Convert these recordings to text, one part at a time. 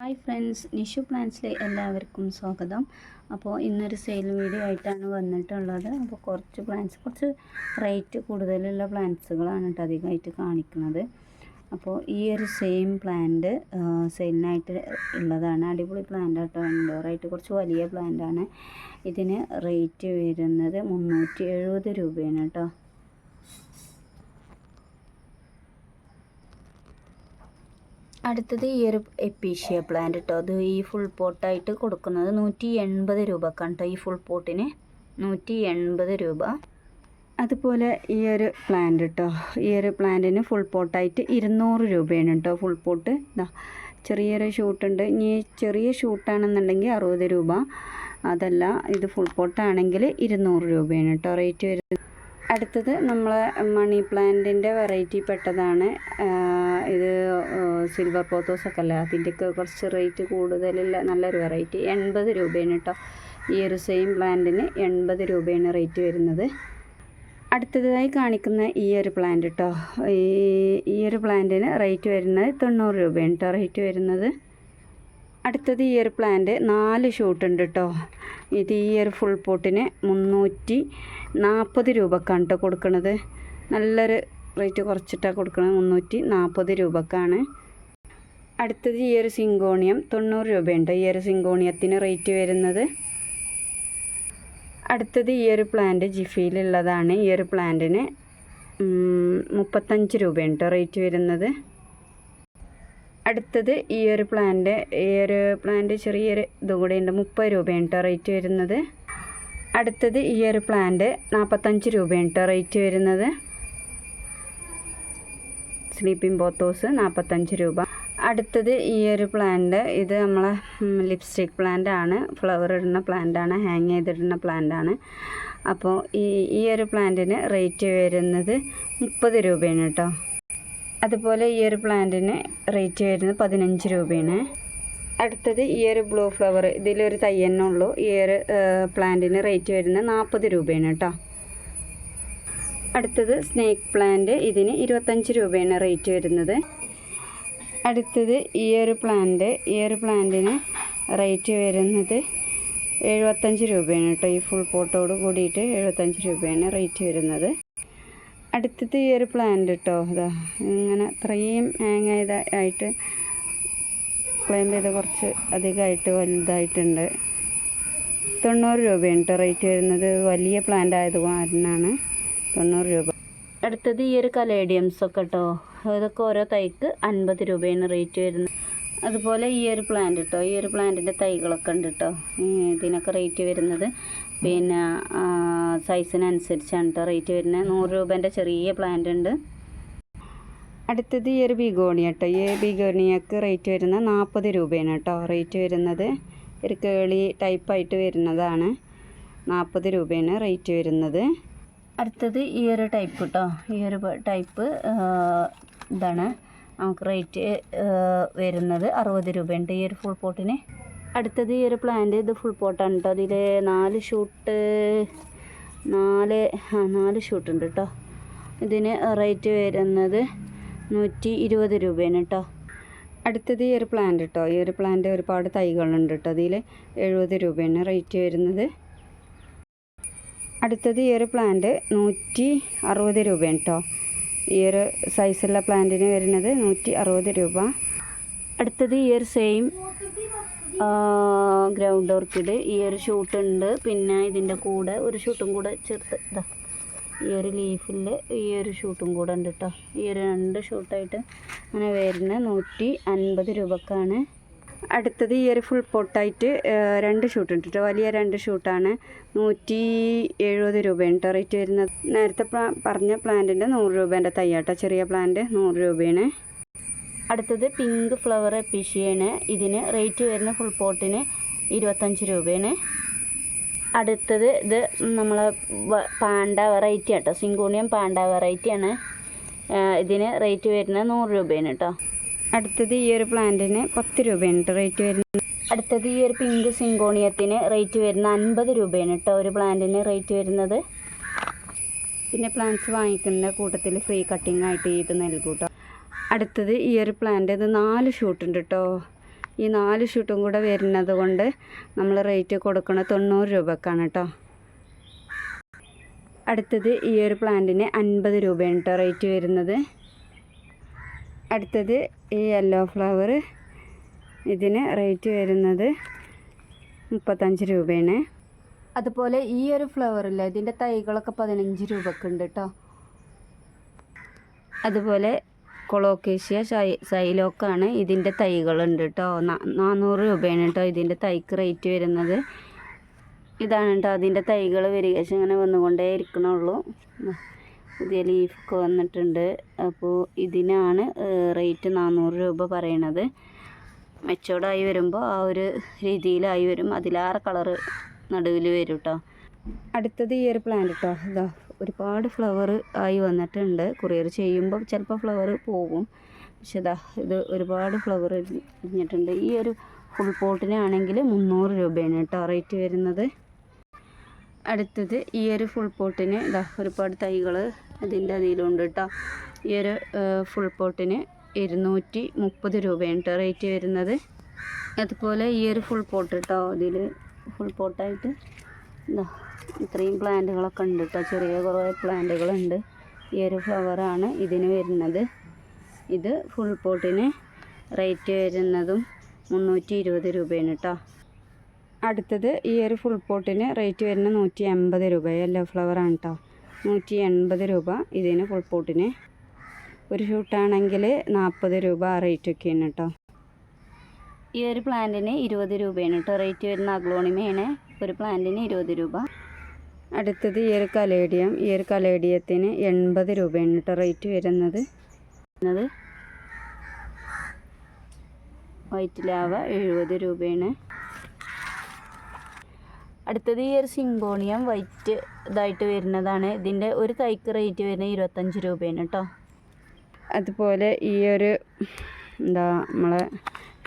Hi friends, Nishu പ്ലാന്റ്സിലെ എല്ലാവർക്കും സ്വാഗതം. അപ്പോൾ ഇന്നൊരു സെയിൽ വീഡിയോ ആയിട്ടാണ് വന്നിട്ടുള്ളത്. അപ്പോൾ കുറച്ച് റേറ്റ് കൂടുതലുള്ള പ്ലാന്റ്സുകളാണ് കേട്ടോ അധികമായിട്ട് കാണിക്കുന്നത്. അപ്പോൾ ഈ ഒരു സെയിം പ്ലാന്റ് സെയിലിനായിട്ട് ഉള്ളതാണ്. അടിപൊളി പ്ലാന്റ് കേട്ടോ, ഇൻഡോറായിട്ട് കുറച്ച് വലിയ പ്ലാന്റാണ്. ഇതിന് റേറ്റ് വരുന്നത് 370 രൂപയാണ് കേട്ടോ. അടുത്തത് ഈ ഒരു എപ്പീഷ്യ പ്ലാന്റ് കേട്ടോ. അത് ഈ ഫുൾ പോട്ടായിട്ട് കൊടുക്കുന്നത് 180 രൂപക്കാണ് കേട്ടോ. ഈ ഫുൾ പോട്ടിന് 180 രൂപ. അതുപോലെ ഈ ഒരു പ്ലാന്റ് കേട്ടോ, ഈ ഒരു പ്ലാന്റിന് ഫുൾ പോട്ടായിട്ട് 200 രൂപയാണ് കേട്ടോ. ഫുൾ പോട്ട് ഇതാ ചെറിയൊരു ഷൂട്ടുണ്ട്. ഇനി ചെറിയ ഷൂട്ടാണെന്നുണ്ടെങ്കിൽ 60 രൂപ. അതല്ല, ഇത് ഫുൾ പോട്ടാണെങ്കിൽ 200 രൂപയാണ് കേട്ടോ റേറ്റ് വരുന്നത്. അടുത്തത് നമ്മളെ മണി പ്ലാന്റിൻ്റെ വെറൈറ്റി പെട്ടതാണ്. ഇത് സിൽവർ പോത്തോസൊക്കെ അല്ല, അതിൻ്റെയൊക്കെ കുറച്ച് റേറ്റ് കൂടുതലുള്ള നല്ലൊരു വെറൈറ്റി 80 രൂപയാണ് കേട്ടോ. ഈ ഒരു സെയിം പ്ലാന്റിന് 80 രൂപയാണ് റേറ്റ് വരുന്നത്. അടുത്തതായി കാണിക്കുന്ന ഈ ഒരു പ്ലാന്റ് കേട്ടോ, ഈ ഒരു പ്ലാന്റിന് റേറ്റ് വരുന്നത് 90 രൂപയാണ് കേട്ടോ റേറ്റ് വരുന്നത്. അടുത്തത് ഈ ഒരു പ്ലാന്റ് 4 ഷൂട്ടുണ്ട് കേട്ടോ. ഇത് ഈ ഒരു ഫുൾ പോട്ടിന് 340 രൂപക്കാണ് കേട്ടോ കൊടുക്കുന്നത്. നല്ലൊരു റേറ്റ് കുറച്ചിട്ടാണ് കൊടുക്കുന്നത്, 340 രൂപക്കാണ്. അടുത്തത് ഈ ഒരു സിങ്കോണിയം 90 രൂപയുണ്ട് ഈ ഒരു സിങ്കോണിയത്തിന് റേറ്റ് വരുന്നത്. അടുത്തത് ഈ ഒരു പ്ലാന്റ് ജിഫിയിലുള്ളതാണ്. ഈ ഒരു പ്ലാന്റിന് 35 രൂപയാണ് കേട്ടോ റേറ്റ് വരുന്നത്. അടുത്തത് ഈ ഒരു പ്ലാന്റ് ചെറിയൊരു ഇതുകൂടെ ഉണ്ട്, 30 രൂപയാണ് കേട്ടോ റേറ്റ് വരുന്നത്. അടുത്തത് ഈ ഒരു പ്ലാന്റ് 45 രൂപയാണ് കേട്ടോ റേറ്റ് വരുന്നത്. സ്ലീപ്പിംഗ് പോത്തോസ് 45 രൂപ. അടുത്തത് ഈ ഒരു പ്ലാന്റ്, ഇത് നമ്മളെ ലിപ്സ്റ്റിക് പ്ലാന്റ് ആണ്, ഫ്ലവർ ഇടുന്ന പ്ലാന്റ് ആണ്, ഹാങ് ചെയ്തിടുന്ന പ്ലാന്റ് ആണ്. അപ്പോൾ ഈ ഒരു പ്ലാന്റിന് റേറ്റ് വരുന്നത് 30 രൂപയാണ് കേട്ടോ. അതുപോലെ ഈ ഒരു പ്ലാന്റിന് റേറ്റ് വരുന്നത് 15 രൂപയാണ്. അടുത്തത് ഈ ഒരു ബ്ലൂ ഫ്ലവർ, ഇതിലൊരു തൈ തന്നെ ഉള്ളൂ. ഈ ഒരു പ്ലാന്റിന് റേറ്റ് വരുന്നത് 40 രൂപയാണ് കേട്ടോ. അടുത്തത് സ്നേക്ക് പ്ലാന്റ്, ഇതിന് 25 രൂപയാണ് റേറ്റ് വരുന്നത്. അടുത്തത് ഈ ഒരു പ്ലാന്റിന് റേറ്റ് വരുന്നത് 75 രൂപയാണ് കേട്ടോ. ഈ ഫുൾ പോട്ടോട് കൂടിയിട്ട് 75 രൂപയാണ് റേറ്റ് വരുന്നത്. അടുത്തത് ഈ ഒരു പ്ലാന്റ് കേട്ടോ, അതാ ഇങ്ങനെ ഇത്രയും ഹാങ് ആയിട്ട് ക്ലൈം ചെയ്ത് കുറച്ച് അധികമായിട്ട് വലുതായിട്ടുണ്ട്. 90 രൂപയാണ് കേട്ടോ റേറ്റ് വരുന്നത്. വലിയ പ്ലാന്റ് ആയതുകൊണ്ടാണ് 90 രൂപ. അടുത്തത് ഈ ഒരു കലേഡിയംസൊക്കെ കേട്ടോ, ഇതൊക്കെ ഓരോ തൈക്ക് 50 രൂപയാണ് റേറ്റ് വരുന്നത്. അതുപോലെ ഈ ഒരു പ്ലാന്റ് കേട്ടോ, ഈ ഒരു പ്ലാന്റിൻ്റെ തൈകളൊക്കെ ഉണ്ട് കേട്ടോ. ഇതിനൊക്കെ റേറ്റ് വരുന്നത് പിന്നെ സൈസിനനുസരിച്ചാണ് കേട്ടോ റേറ്റ് വരുന്നത്. 100 രൂപേൻ്റെ ചെറിയ പ്ലാന്റ് ഉണ്ട്. അടുത്തത് ഈ ഒരു ബിഗോണിയ കേട്ടോ, ഈ ബിഗോണിയക്ക് റേറ്റ് വരുന്നത് 40 രൂപയാണ് കേട്ടോ റേറ്റ് വരുന്നത്. ഒരു കേളി ടൈപ്പായിട്ട് വരുന്നതാണ്, 40 രൂപയാണ് റേറ്റ് വരുന്നത്. അടുത്തത് ഈ ഒരു ടൈപ്പ് കേട്ടോ, ഈ ഒരു ടൈപ്പ് ഇതാണ് നമുക്ക് റേറ്റ് വരുന്നത് 60 രൂപയുണ്ട് ഈ ഒരു ഫുൾ പോട്ടിന്. അടുത്തത് ഈ ഒരു പ്ലാന്റ്, ഇത് ഫുൾ പോട്ടാണ് കേട്ടോ. അതിൽ 4 ഷൂട്ട് ഉണ്ട് കേട്ടോ. ഇതിന് റേറ്റ് വരുന്നത് 120 രൂപയാണ് കേട്ടോ. അടുത്തത് ഈ ഒരു പ്ലാന്റ് കേട്ടോ, ഈ ഒരു പ്ലാന്റ് ഒരുപാട് തൈകളുണ്ട് കേട്ടോ. അതിൽ 70 രൂപയാണ് റേറ്റ് വരുന്നത്. അടുത്തത് ഈ ഒരു പ്ലാന്റ് 160 രൂപയാണ് കേട്ടോ. ഈ ഒരു സൈസുള്ള പ്ലാന്റിന് വരുന്നത് 160 രൂപ. അടുത്തത് ഈ ഒരു സെയിം ഗ്രൗണ്ട് ഓർക്കിഡ്, ഈ ഒരു ഷൂട്ടുണ്ട്. പിന്നെ ഇതിൻ്റെ കൂടെ ഒരു ഷൂട്ടും കൂടെ ചേർത്ത് ഇതാ ഈ ഒരു ലീഫിൽ ഈ ഒരു ഷൂട്ടും കൂടെ ഉണ്ട് കേട്ടോ. ഈ ഒരു 2 ഷൂട്ടായിട്ട് അങ്ങനെ വരുന്നത് 150 രൂപക്കാണ്. അടുത്തത് ഈ ഒരു ഫുൾ പൊട്ടായിട്ട് 2 ഷൂട്ട് ഉണ്ട് കേട്ടോ. വലിയ 2 ഷൂട്ടാണ്, 170 രൂപയാണ് കേട്ടോ റേറ്റ് വരുന്നത്. നേരത്തെ പറഞ്ഞ പ്ലാന്റിൻ്റെ 100 രൂപേൻ്റെ തയ്യാട്ടോ, ചെറിയ പ്ലാന്റ് 100 രൂപയാണ്. അടുത്തത് പിങ്ക് ഫ്ലവർ എപ്പീഷ്യയാണ്. ഇതിന് റേറ്റ് വരുന്ന ഫുൾ പോട്ടിന് 25 രൂപയാണ്. അടുത്തത് ഇത് നമ്മളെ പാണ്ട വെറൈറ്റി ആട്ടോ, സിങ്കോണിയം പാണ്ട വെറൈറ്റിയാണ്. ഇതിന് റേറ്റ് വരുന്നത് 100 രൂപയാണ് കേട്ടോ. അടുത്തത് ഈ ഒരു പ്ലാന്റിന് 10 രൂപയാണ് കേട്ടോ റേറ്റ് വരുന്നത്. അടുത്തത് ഈ ഒരു പിങ്ക് സിങ്കോണിയത്തിന് റേറ്റ് വരുന്ന 50 രൂപയാണ് കേട്ടോ ഒരു പ്ലാന്റിന് റേറ്റ് വരുന്നത്. പിന്നെ പ്ലാന്റ്സ് വാങ്ങിക്കുന്ന കൂട്ടത്തിൽ ഫ്രീ കട്ടിങ് ആയിട്ട് ഇത് നൽകും കേട്ടോ. അടുത്തത് ഈ ഒരു പ്ലാന്റ്, ഇത് 4 ഷൂട്ടുണ്ട് കേട്ടോ. ഈ 4 ഷൂട്ടും കൂടെ വരുന്നത് കൊണ്ട് നമ്മൾ റേറ്റ് കൊടുക്കുന്നത് 90 രൂപക്കാണ് കേട്ടോ. അടുത്തത് ഈ ഒരു പ്ലാന്റിന് 50 രൂപയാണ് കേട്ടോ റേറ്റ് വരുന്നത്. അടുത്തത് ഈ യെല്ലോ ഫ്ലവർ, ഇതിന് റേറ്റ് വരുന്നത് 35 രൂപയാണ്. അതുപോലെ ഈ ഒരു ഫ്ലവറില്ല, ഇതിൻ്റെ തൈകളൊക്കെ 15 രൂപക്കുണ്ട് കേട്ടോ. അതുപോലെ കൊളോക്കേഷ്യ സൈലോക്കാണ്, ഇതിൻ്റെ തൈകളുണ്ട് കേട്ടോ. 400 രൂപയാണ് കേട്ടോ ഇതിൻ്റെ തൈക്ക് റേറ്റ് വരുന്നത്. ഇതാണ് കേട്ടോ അതിൻ്റെ തൈകൾ വരികേശം ഇങ്ങനെ വന്നുകൊണ്ടേ ഇരിക്കണുള്ളൂ. പുതിയ ലീഫൊക്കെ വന്നിട്ടുണ്ട്. അപ്പോൾ ഇതിനാണ് റേറ്റ് 400 രൂപ പറയണത്. മെച്ചോർഡായി വരുമ്പോൾ ആ ഒരു രീതിയിലായി വരും, അതിലേറെ കളറ് നടുവിൽ വരും കേട്ടോ. അടുത്തത് ഈ ഒരു പ്ലാന്റ് കേട്ടോ. ഇതാ ഒരുപാട് ഫ്ലവർ ആയി വന്നിട്ടുണ്ട്. കൊറിയർ ചെയ്യുമ്പോൾ ചിലപ്പോൾ ഫ്ലവർ പോകും, പക്ഷെ ഇതാ ഇത് ഒരുപാട് ഫ്ലവർ ഇരിഞ്ഞിട്ടുണ്ട്. ഈ ഒരു ഫുൾ പോട്ടിനാണെങ്കിൽ 300 രൂപയാണ് കേട്ടോ റേറ്റ് വരുന്നത്. അടുത്തത് ഈ ഒരു ഫുൾ പോട്ടിന് ഇതാ ഒരുപാട് തൈകൾ അതിൻ്റെ അതിലുണ്ട് കേട്ടോ. ഈ ഒരു ഫുൾ പോട്ടിന് 230 രൂപയാണ് കേട്ടോ റേറ്റ് വരുന്നത്. അതുപോലെ ഈ ഒരു ഫുൾ പോട്ട് കേട്ടോ, ഇതിൽ ഫുൾ പോട്ടായിട്ട് ഇതാ ഇത്രയും പ്ലാന്റുകളൊക്കെ ഉണ്ട് കേട്ടോ. ചെറിയ കുറേ പ്ലാന്റുകളുണ്ട്. ഈ ഒരു ഫ്ലവറാണ് ഇതിന് വരുന്നത്. ഇത് ഫുൾ പോട്ടിന് റേറ്റ് വരുന്നതും 320 രൂപയാണ് കേട്ടോ. അടുത്തത് ഈ ഒരു ഫുൾ പോട്ടിന് റേറ്റ് വരുന്നത് 180 രൂപ. യെല്ലോ ഫ്ലവറാണ് കേട്ടോ. 180 രൂപ ഇതിന് ഫുൾ പോട്ടിന്. ഒരു ഷൂട്ടാണെങ്കിൽ 40 രൂപ ആ റേറ്റൊക്കെയാണ് കേട്ടോ. ഈ ഒരു പ്ലാന്റിന് 20 രൂപയാണ് കേട്ടോ റേറ്റ് വരുന്ന. അഗ്ലോണിമയാണ്. ഒരു പ്ലാന്റിന് 20 രൂപ. അടുത്തത് ഈ ഒരു കലേഡിയം. ഈ ഒരു കലേഡിയത്തിന് 80 രൂപയാണ് കേട്ടോ റേറ്റ് വരുന്നത്. വൈറ്റ് ലാവ 70 രൂപയാണ്. അടുത്തത് ഈ ഒരു സിങ്കോണിയം വൈറ്റ് ഇതായിട്ട് വരുന്നതാണ്. ഇതിൻ്റെ ഒരു തൈക്ക് റേറ്റ് വരുന്നത് 25 രൂപയാണ് കേട്ടോ. അതുപോലെ ഈ ഒരു നമ്മളെ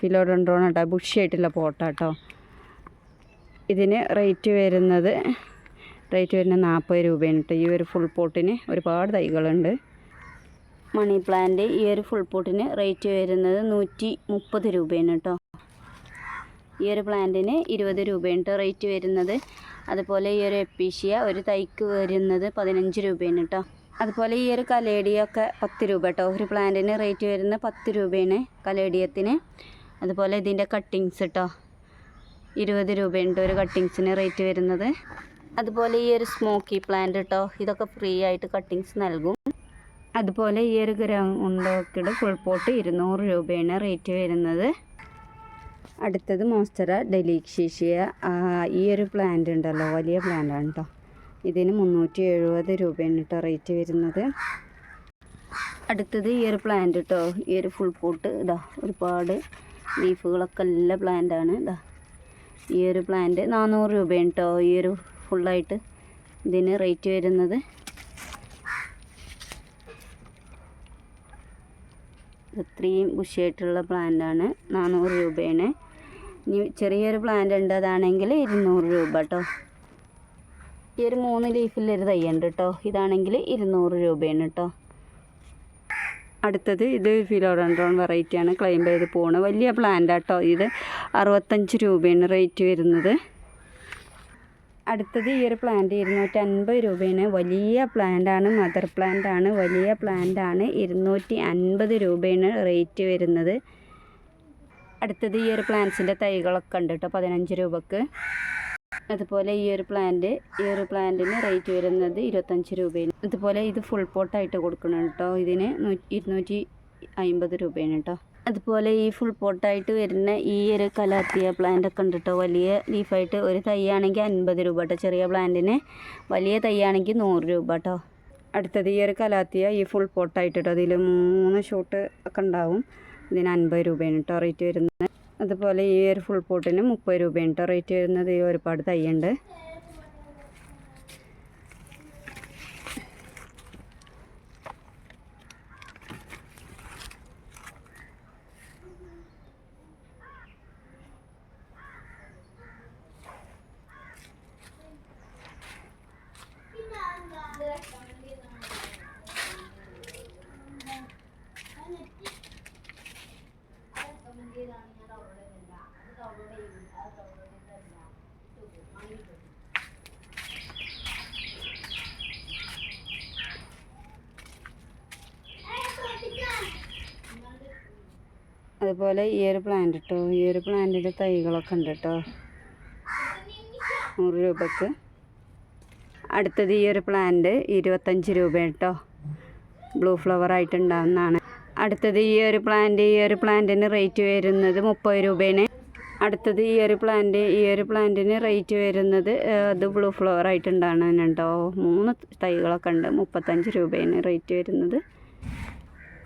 ഫിലോഡെൻഡ്രോൺ കേട്ടോ, ബുഷിയായിട്ടുള്ള പോട്ടാട്ടോ. ഇതിന് റേറ്റ് വരുന്നത് 40 രൂപയാണ് കേട്ടോ. ഈ ഒരു ഫുൾ പോട്ടിന് ഒരുപാട് തൈകളുണ്ട്. മണി പ്ലാന്റ് ഈ ഒരു ഫുൾ പോട്ടിന് റേറ്റ് വരുന്നത് 130 രൂപയാണ് കേട്ടോ. ഈ ഒരു പ്ലാന്റിന് 20 രൂപയാണ് കേട്ടോ റേറ്റ് വരുന്നത്. അതുപോലെ ഈ ഒരു എപ്പീഷ്യ ഒരു തൈക്ക് വരുന്നത് 15 രൂപയാണ് കേട്ടോ. അതുപോലെ ഈ ഒരു കലേഡിയൊക്കെ 10 രൂപ കേട്ടോ. ഒരു പ്ലാന്റിന് റേറ്റ് വരുന്നത് 10 രൂപയാണ് കലേഡിയത്തിന്. അതുപോലെ ഇതിൻ്റെ കട്ടിങ്സ് കേട്ടോ 20 രൂപയുണ്ട് ഒരു കട്ടിങ്സിന് റേറ്റ് വരുന്നത്. അതുപോലെ ഈ ഒരു സ്മോക്കി പ്ലാന്റ് കേട്ടോ, ഇതൊക്കെ ഫ്രീ ആയിട്ട് കട്ടിങ്സ് നൽകും. അതുപോലെ ഈ ഒരു ഗ്രൗണ്ട് ഓർക്കിഡ് ഫുൾ പോട്ട് 200 രൂപയാണ് റേറ്റ് വരുന്നത്. അടുത്തത് മോസ്റ്ററ ഡെലീഷ്യഷ്യ. ഈ ഒരു പ്ലാന്റ് ഉണ്ടല്ലോ, വലിയ പ്ലാന്റാണ് കേട്ടോ. ഇതിന് 370 രൂപയാണ് കേട്ടോ റേറ്റ് വരുന്നത്. അടുത്തത് ഈ ഒരു പ്ലാന്റ് കേട്ടോ. ഈ ഒരു ഫുൾ പോട്ട് ഇതാ ഒരുപാട് ലീഫുകളൊക്കെ ഉള്ള പ്ലാന്റാണ്. ഇതാ ഈ ഒരു പ്ലാന്റ് 400 രൂപയാണ് കേട്ടോ. ഈ ഒരു ഫുള്ളായിട്ട് ഇതിന് റേറ്റ് വരുന്നത്. ഇത്രയും ബുഷിയായിട്ടുള്ള പ്ലാന്റാണ്, 400 രൂപയാണ്. ഇനി ചെറിയൊരു പ്ലാന്റ് ഉണ്ട്, അതാണെങ്കിൽ 200 രൂപ കേട്ടോ. ഈ ഒരു 3 ലീഫിലൊരു തൈയുണ്ട് കേട്ടോ, ഇതാണെങ്കിൽ 200 രൂപയാണ് കേട്ടോ. അടുത്തത് ഇത് ഫിലോഡെൻഡ്രോൺ വെറൈറ്റിയാണ്, ക്ലൈംബ് ചെയ്ത് പോണ് വലിയ പ്ലാന്റ് കേട്ടോ. ഇത് 65 രൂപയാണ് റേറ്റ് വരുന്നത്. അടുത്തത് ഈ ഒരു പ്ലാന്റ് 250 രൂപയാണ്. വലിയ പ്ലാന്റാണ്, മദർ പ്ലാന്റാണ്, വലിയ പ്ലാന്റാണ്. 250 രൂപയാണ് റേറ്റ് വരുന്നത്. അടുത്തത് ഈ ഒരു പ്ലാന്റ്സിൻ്റെ തൈകളൊക്കെ ഉണ്ട് കേട്ടോ 15 രൂപക്ക്. അതുപോലെ ഈ ഒരു പ്ലാന്റിന് റേറ്റ് വരുന്നത് 25 രൂപയാണ്. അതുപോലെ ഇത് ഫുൾ പോട്ടായിട്ട് കൊടുക്കണം കേട്ടോ. ഇതിന് 250 രൂപയാണ് കേട്ടോ. അതുപോലെ ഈ ഫുൾ പോട്ടായിട്ട് വരുന്ന ഈ ഒരു കലാത്തിയ പ്ലാന്റ് ഒക്കെ ഉണ്ട് കേട്ടോ. വലിയ ലീഫായിട്ട് ഒരു തൈയാണെങ്കിൽ 50 രൂപ കേട്ടോ ചെറിയ പ്ലാന്റിന്. വലിയ തൈയാണെങ്കിൽ 100 രൂപ കേട്ടോ. അടുത്തത് ഈ ഒരു കലാത്തിയ ഈ ഫുൾ പോട്ടായിട്ട് കേട്ടോ. അതിൽ 3 ഷൂട്ട് ഒക്കെ ഉണ്ടാവും. ഇതിന് 50 രൂപയാണ് കേട്ടോ റേറ്റ് വരുന്നത്. അതുപോലെ ഈ ഒരു ഫുൾ പോട്ടിന് 30 രൂപയാണ് കേട്ടോ റേറ്റ് വരുന്നത്. ഈ ഒരുപാട് തൈയുണ്ട്. അതുപോലെ ഈ ഒരു പ്ലാന്റ് കേട്ടോ, ഈ ഒരു പ്ലാന്റിൻ്റെ തൈകളൊക്കെ ഉണ്ട് കേട്ടോ, 100 രൂപക്ക്. അടുത്തത് ഈ ഒരു പ്ലാന്റ് 25 രൂപ കേട്ടോ, ബ്ലൂ ഫ്ലവർ ആയിട്ടുണ്ടാവുന്നതാണ്. അടുത്തത് ഈ ഒരു പ്ലാന്റിന് റേറ്റ് വരുന്നത് 30 രൂപയാണ്. അടുത്തത് ഈ ഒരു പ്ലാന്റിന് റേറ്റ് വരുന്നത് അത് ബ്ലൂ ഫ്ലവർ ആയിട്ടുണ്ടാകുന്നതാണ് കേട്ടോ. 3 തൈകളൊക്കെ ഉണ്ട്, 35 രൂപയാണ് റേറ്റ് വരുന്നത്.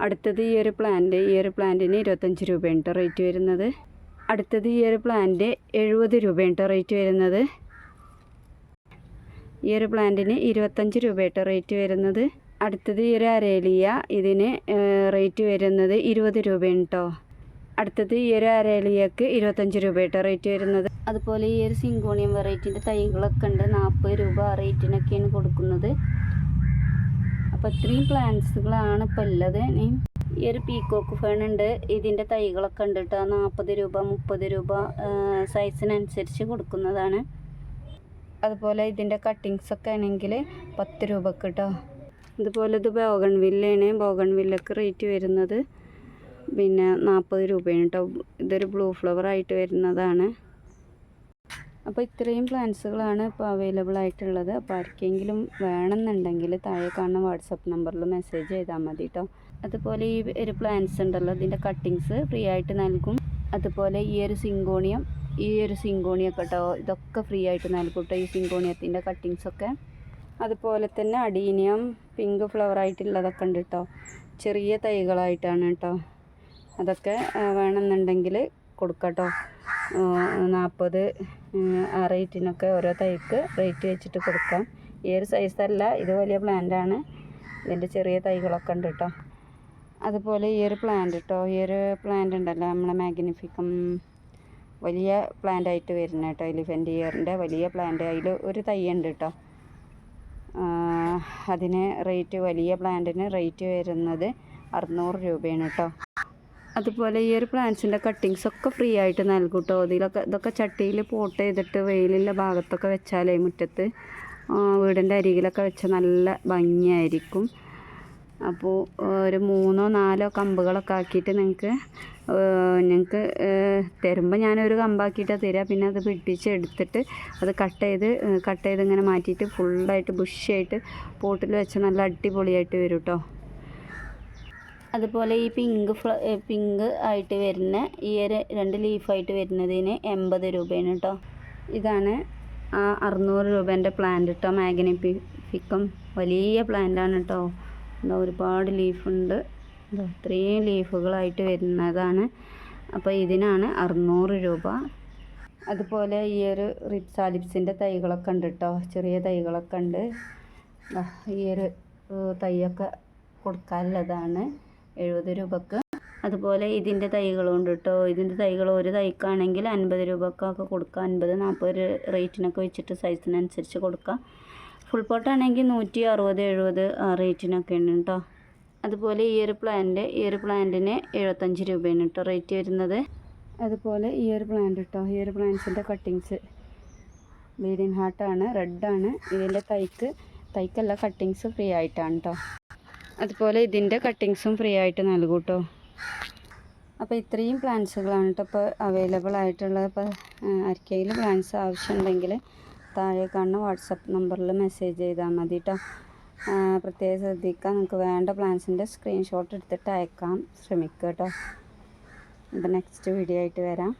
അടുത്തത് ഈ ഒരു പ്ലാന്റിന് 25 രൂപയാണ് കേട്ടോ റേറ്റ് വരുന്നത്. അടുത്തത് ഈ ഒരു പ്ലാന്റ് 70 രൂപയാണ് കേട്ടോ റേറ്റ് വരുന്നത്. ഈ ഒരു പ്ലാന്റിന് 25 രൂപ കേട്ടോ റേറ്റ് വരുന്നത്. അടുത്തത് ഈ ഒരു അരേലിയ, ഇതിന് റേറ്റ് വരുന്നത് 20 രൂപയാണ് കേട്ടോ. അടുത്തത് ഈ ഒരു അരേലിയക്ക് 25 രൂപ കേട്ടോ റേറ്റ് വരുന്നത്. അതുപോലെ ഈ ഒരു സിങ്കോണിയം വെറൈറ്റിൻ്റെ തൈകളൊക്കെ ഉണ്ട്, 40 രൂപ റേറ്റിനൊക്കെയാണ് കൊടുക്കുന്നത്. അപ്പോൾ ഇത്രയും പ്ലാന്റ്സുകളാണ് ഇപ്പോൾ ഉള്ളത്. ഈ ഒരു പീക്കോക്ക് ഫേൺ ഉണ്ട്, ഇതിൻ്റെ തൈകളൊക്കെ ഉണ്ട് കേട്ടോ, 40 രൂപ 30 രൂപ സൈസിനനുസരിച്ച് കൊടുക്കുന്നതാണ്. അതുപോലെ ഇതിൻ്റെ കട്ടിങ്സൊക്കെ ആണെങ്കിൽ 10 രൂപക്ക് കേട്ടോ. അതുപോലെ ഇത് ബോഗൺവില്ലയാണ്, ബോഗൺവില്ലക്ക് റേറ്റ് വരുന്നത് പിന്നെ 40 രൂപയാണ് കേട്ടോ. ഇതൊരു ബ്ലൂ ഫ്ലവർ ആയിട്ട് വരുന്നതാണ്. അപ്പോൾ ഇത്രയും പ്ലാന്റ്സുകളാണ് ഇപ്പോൾ അവൈലബിൾ ആയിട്ടുള്ളത്. അപ്പോൾ ആർക്കെങ്കിലും വേണമെന്നുണ്ടെങ്കിൽ താഴെ കാണുന്ന വാട്സപ്പ് നമ്പറിൽ മെസ്സേജ് ചെയ്താൽ മതി കേട്ടോ. അതുപോലെ ഈ ഒരു പ്ലാന്റ്സ് ഉണ്ടല്ലോ, ഇതിൻ്റെ കട്ടിങ്സ് ഫ്രീ ആയിട്ട് നൽകും. അതുപോലെ ഈ ഒരു സിങ്കോണിയൊക്കെ കേട്ടോ, ഇതൊക്കെ ഫ്രീ ആയിട്ട് നൽകും കേട്ടോ, ഈ സിങ്കോണിയത്തിൻ്റെ കട്ടിങ്സൊക്കെ. അതുപോലെ തന്നെ അഡീനിയം പിങ്ക് ഫ്ലവർ ആയിട്ടുള്ളതൊക്കെ ഉണ്ട് കേട്ടോ, ചെറിയ തൈകളായിട്ടാണ് കേട്ടോ. അതൊക്കെ വേണമെന്നുണ്ടെങ്കിൽ കൊടുക്കാം കേട്ടോ. 40 ആ റേറ്റിനൊക്കെ ഓരോ തൈക്ക് റേറ്റ് വെച്ചിട്ട് കൊടുക്കാം. ഈ ഒരു സൈസല്ല, ഇത് വലിയ പ്ലാന്റാണ്, ഇതിൻ്റെ ചെറിയ തൈകളൊക്കെ ഉണ്ട് കേട്ടോ. അതുപോലെ ഈ ഒരു പ്ലാന്റ് കേട്ടോ, ഈ ഒരു പ്ലാന്റ് ഉണ്ടല്ലോ നമ്മളെ മാഗ്നിഫിക്കം, വലിയ പ്ലാന്റ് ആയിട്ട് വരുന്ന കേട്ടോ, എലിഫൻ്റ് ഇയറിൻ്റെ വലിയ പ്ലാന്റ്. അതിൽ ഒരു തൈ ഉണ്ട് കേട്ടോ, അതിന് വലിയ പ്ലാന്റിന് റേറ്റ് വരുന്നത് 600 രൂപയാണ് കേട്ടോ. അതുപോലെ ഈ ഒരു പ്ലാന്റ്സിൻ്റെ കട്ടിങ്സൊക്കെ ഫ്രീ ആയിട്ട് നൽകും കേട്ടോ. ഇതൊക്കെ ചട്ടിയിൽ പോട്ട് ചെയ്തിട്ട് വെയിലുള്ള ഭാഗത്തൊക്കെ വെച്ചാലേ മുറ്റത്ത് വീടിൻ്റെ അരികിലൊക്കെ വെച്ചാൽ നല്ല ഭംഗിയായിരിക്കും. അപ്പോൾ ഒരു 3-4 കമ്പുകളൊക്കെ ആക്കിയിട്ട് ഞങ്ങൾക്ക് തരുമ്പോൾ ഞാനൊരു കമ്പാക്കിയിട്ടാണ് തരിക. പിന്നെ അത് പിടിപ്പിച്ചെടുത്തിട്ട് അത് കട്ട് ചെയ്ത് ഇങ്ങനെ മാറ്റിയിട്ട് ഫുള്ളായിട്ട് ബുഷിയായിട്ട് പോട്ടിൽ വെച്ചാൽ നല്ല അടിപൊളിയായിട്ട് വരും കേട്ടോ. അതുപോലെ ഈ പിങ്ക് ആയിട്ട് വരുന്ന ഈ ഒരു 2 ലീഫായിട്ട് വരുന്നതിന് 80 രൂപയാണ് കേട്ടോ. ഇതാണ് 600 രൂപേൻ്റെ പ്ലാന്റ് കേട്ടോ, മാഗ്നിഫിക്കം വലിയ പ്ലാന്റാണ് കേട്ടോ. ഒരുപാട് ലീഫുണ്ട്, ഇത്രയും ലീഫുകളായിട്ട് വരുന്നതാണ്. അപ്പോൾ ഇതിനാണ് 600 രൂപ. അതുപോലെ ഈ ഒരു റിപ്സാലിപ്സിൻ്റെ തൈകളൊക്കെ ഉണ്ട് കേട്ടോ, ചെറിയ തൈകളൊക്കെ ഉണ്ട്. ഈ ഒരു തൈയൊക്കെ കൊടുക്കാനുള്ളതാണ് 70 രൂപക്ക്. അതുപോലെ ഇതിൻ്റെ തൈകളുണ്ട് കേട്ടോ, ഇതിൻ്റെ തൈകൾ ഒരു തൈക്കാണെങ്കിൽ 50 രൂപക്കൊക്കെ കൊടുക്കാം, 50-40 റേറ്റിനൊക്കെ വെച്ചിട്ട് സൈസിനനുസരിച്ച് കൊടുക്കാം. ഫുൾ പോട്ടാണെങ്കിൽ 160-70 ആ റേറ്റിനൊക്കെയാണ് കേട്ടോ. അതുപോലെ ഈ ഒരു പ്ലാന്റിന് 75 രൂപയാണ് കേട്ടോ റേറ്റ് വരുന്നത്. അതുപോലെ ഈ ഒരു പ്ലാന്റ് കേട്ടോ, ഈ ഒരു പ്ലാന്റ്സിൻ്റെ കട്ടിങ്സ് ബ്ലീഡിങ് ഹാർട്ടാണ്, റെഡാണ്. ഇതിൻ്റെ തൈക്കല്ല കട്ടിങ്സ് ഫ്രീ ആയിട്ടാണ് കേട്ടോ. അതുപോലെ ഇതിൻ്റെ കട്ടിങ്സും ഫ്രീ ആയിട്ട് നൽകും കേട്ടോ. അപ്പോൾ ഇത്രയും പ്ലാന്റ്സുകളാണ് കേട്ടോ ഇപ്പോൾ അവൈലബിൾ ആയിട്ടുള്ളത്. ഇപ്പോൾ ആർക്കെങ്കിലും പ്ലാന്റ്സ് ആവശ്യമുണ്ടെങ്കിൽ താഴെ കാണുന്ന വാട്സപ്പ് നമ്പറിൽ മെസ്സേജ് ചെയ്താൽ മതി കേട്ടോ. പ്രത്യേകം ശ്രദ്ധിക്കുക, നിങ്ങൾക്ക് വേണ്ട പ്ലാന്റ്സിൻ്റെ സ്ക്രീൻഷോട്ട് എടുത്തിട്ട് അയക്കാൻ ശ്രമിക്കുക കേട്ടോ. അപ്പോൾ നെക്സ്റ്റ് വീഡിയോ ആയിട്ട് വരാം.